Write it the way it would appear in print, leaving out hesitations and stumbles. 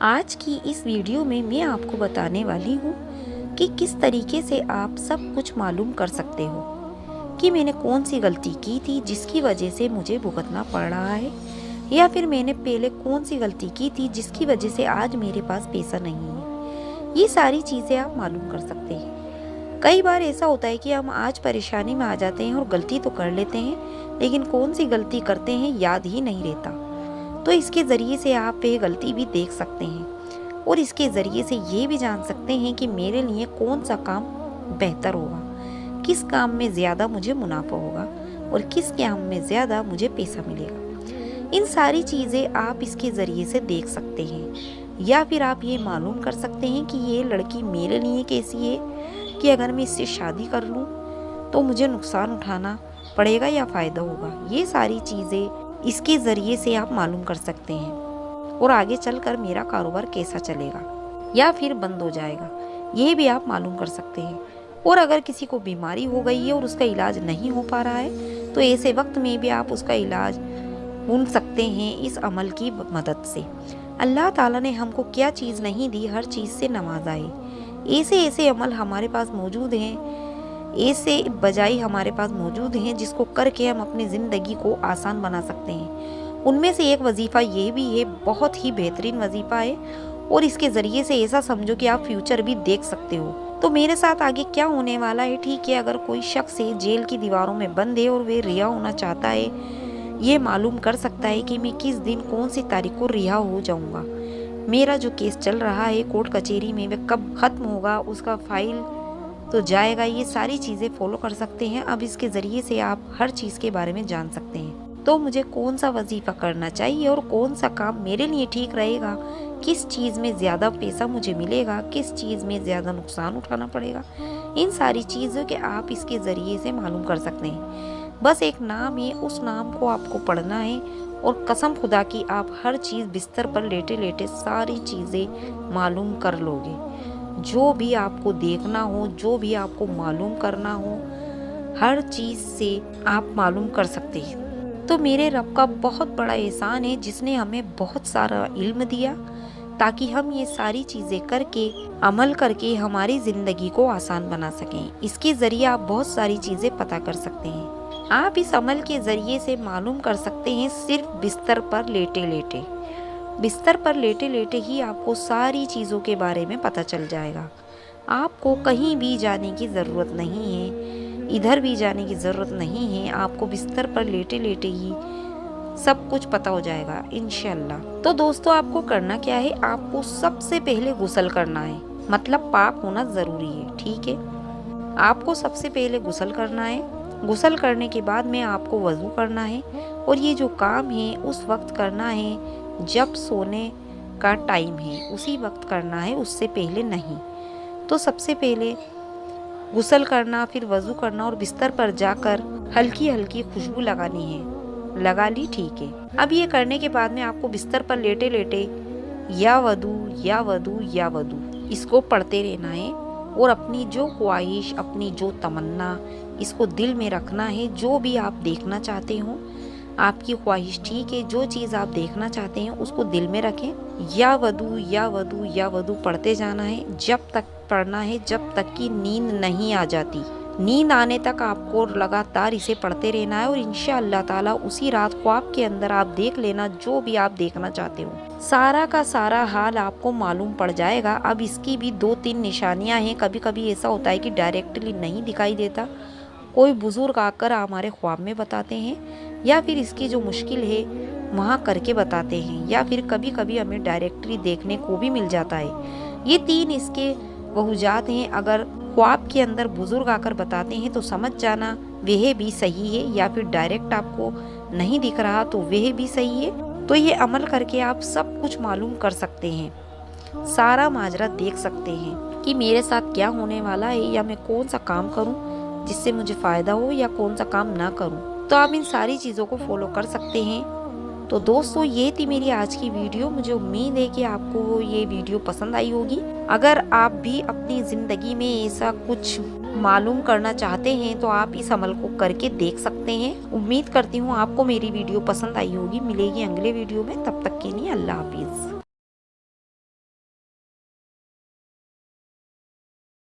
आज की इस वीडियो में मैं आपको बताने वाली हूँ कि किस तरीके से आप सब कुछ मालूम कर सकते हो कि मैंने कौन सी गलती की थी जिसकी वजह से मुझे भुगतना पड़ रहा है, या फिर मैंने पहले कौन सी गलती की थी जिसकी वजह से आज मेरे पास पैसा नहीं है। ये सारी चीज़ें आप मालूम कर सकते हैं। कई बार ऐसा होता है कि हम आज परेशानी में आ जाते हैं और गलती तो कर लेते हैं, लेकिन कौन सी गलती करते हैं याद ही नहीं रहता। तो इसके ज़रिए से आप ये गलती भी देख सकते हैं और इसके ज़रिए से ये भी जान सकते हैं कि मेरे लिए कौन सा काम बेहतर होगा, किस काम में ज़्यादा मुझे मुनाफा होगा और किस काम में ज़्यादा मुझे पैसा मिलेगा। इन सारी चीज़ें आप इसके ज़रिए से देख सकते हैं, या फिर आप ये मालूम कर सकते हैं कि ये लड़की मेरे लिए कैसी है, कि अगर मैं इससे शादी कर लूँ तो मुझे नुकसान उठाना पड़ेगा या फ़ायदा होगा। ये सारी चीज़ें इसके ज़रिए से आप मालूम कर सकते हैं और आगे चलकर मेरा कारोबार कैसा चलेगा या फिर बंद हो जाएगा, ये भी आप मालूम कर सकते हैं। और अगर किसी को बीमारी हो गई है और उसका इलाज नहीं हो पा रहा है तो ऐसे वक्त में भी आप उसका इलाज ढूंढ सकते हैं इस अमल की मदद से। अल्लाह ताला ने हमको क्या चीज़ नहीं दी, हर चीज़ से नवाजा है। ऐसे ऐसे अमल हमारे पास मौजूद हैं, ऐसे बजाई हमारे पास मौजूद हैं जिसको करके हम अपनी ज़िंदगी को आसान बना सकते हैं। उनमें से एक वजीफ़ा ये भी है, बहुत ही बेहतरीन वजीफ़ा है, और इसके ज़रिए से ऐसा समझो कि आप फ्यूचर भी देख सकते हो। तो मेरे साथ आगे क्या होने वाला है, ठीक है, अगर कोई शख्स है जेल की दीवारों में बंद है और वे रिहा होना चाहता है, ये मालूम कर सकता है कि मैं किस दिन कौन सी तारीख को रिहा हो जाऊँगा, मेरा जो केस चल रहा है कोर्ट कचहरी में वह कब ख़त्म होगा, उसका फाइल तो जाएगा। ये सारी चीज़ें फॉलो कर सकते हैं। अब इसके ज़रिए से आप हर चीज़ के बारे में जान सकते हैं। तो मुझे कौन सा वजीफ़ा करना चाहिए और कौन सा काम मेरे लिए ठीक रहेगा, किस चीज़ में ज़्यादा पैसा मुझे मिलेगा, किस चीज़ में ज़्यादा नुकसान उठाना पड़ेगा, इन सारी चीज़ों के आप इसके ज़रिए से मालूम कर सकते हैं। बस एक नाम है, उस नाम को आपको पढ़ना है और कसम खुदा की आप हर चीज़ बिस्तर पर लेटे लेटे सारी चीज़ें मालूम कर लोगे। जो भी आपको देखना हो, जो भी आपको मालूम करना हो, हर चीज़ से आप मालूम कर सकते हैं। तो मेरे रब का बहुत बड़ा एहसान है जिसने हमें बहुत सारा इल्म दिया ताकि हम ये सारी चीज़ें करके अमल करके हमारी ज़िंदगी को आसान बना सकें। इसके ज़रिए आप बहुत सारी चीज़ें पता कर सकते हैं। आप इस अमल के ज़रिए से मालूम कर सकते हैं सिर्फ बिस्तर पर लेटे लेटे। बिस्तर पर लेटे लेटे ही आपको सारी चीज़ों के बारे में पता चल जाएगा। आपको कहीं भी जाने की ज़रूरत नहीं है, इधर भी जाने की ज़रूरत नहीं है। आपको बिस्तर पर लेटे लेटे ही सब कुछ पता हो जाएगा इंशाल्लाह। तो दोस्तों, आपको करना क्या है, आपको सबसे पहले गुस्ल करना है, मतलब पाक होना ज़रूरी है, ठीक है। आपको सबसे पहले गुस्ल करना है। गुस्ल करने के बाद में आपको वज़ू करना है, और ये जो काम है उस वक्त करना है जब सोने का टाइम है, उसी वक्त करना है, उससे पहले नहीं। तो सबसे पहले गुस्ल करना, फिर वज़ू करना और बिस्तर पर जाकर हल्की हल्की खुशबू लगानी है। लगा ली, ठीक है। अब ये करने के बाद में आपको बिस्तर पर लेटे लेटे या वदू या वदू या वदू इसको पढ़ते रहना है, और अपनी जो ख्वाहिश, अपनी जो तमन्ना, इसको दिल में रखना है। जो भी आप देखना चाहते हो, आपकी ख्वाहिश, ठीक है, जो चीज़ आप देखना चाहते हैं उसको दिल में रखें। या वदू या वदू या वदू पढ़ते जाना है, जब तक पढ़ना है जब तक कि नींद नहीं आ जाती। नींद आने तक आपको लगातार इसे पढ़ते रहना है, और इंशाअल्लाह ताला उसी रात ख्वाब के अंदर आप देख लेना जो भी आप देखना चाहते हो, सारा का सारा हाल आपको मालूम पड़ जाएगा। अब इसकी भी 2-3 निशानियां हैं। कभी कभी ऐसा होता है कि डायरेक्टली नहीं दिखाई देता, कोई बुजुर्ग आकर हमारे ख्वाब में बताते हैं, या फिर इसकी जो मुश्किल है वहाँ करके बताते हैं, या फिर कभी कभी हमें डायरेक्टली देखने को भी मिल जाता है। ये 3 इसके वजूहात हैं। अगर ख्वाब के अंदर बुजुर्ग आकर बताते हैं तो समझ जाना वह भी सही है, या फिर डायरेक्ट आपको नहीं दिख रहा तो वह भी सही है। तो ये अमल करके आप सब कुछ मालूम कर सकते हैं, सारा माजरा देख सकते हैं कि मेरे साथ क्या होने वाला है, या मैं कौन सा काम करूं जिससे मुझे फ़ायदा हो, या कौन सा काम ना करूं। तो आप इन सारी चीज़ों को फॉलो कर सकते हैं। तो दोस्तों, ये थी मेरी आज की वीडियो। मुझे उम्मीद है कि आपको ये वीडियो पसंद आई होगी। अगर आप भी अपनी ज़िंदगी में ऐसा कुछ मालूम करना चाहते हैं तो आप इस अमल को करके देख सकते हैं। उम्मीद करती हूँ आपको मेरी वीडियो पसंद आई होगी। मिलेगी अगले वीडियो में, तब तक के लिए अल्लाह हाफिज़।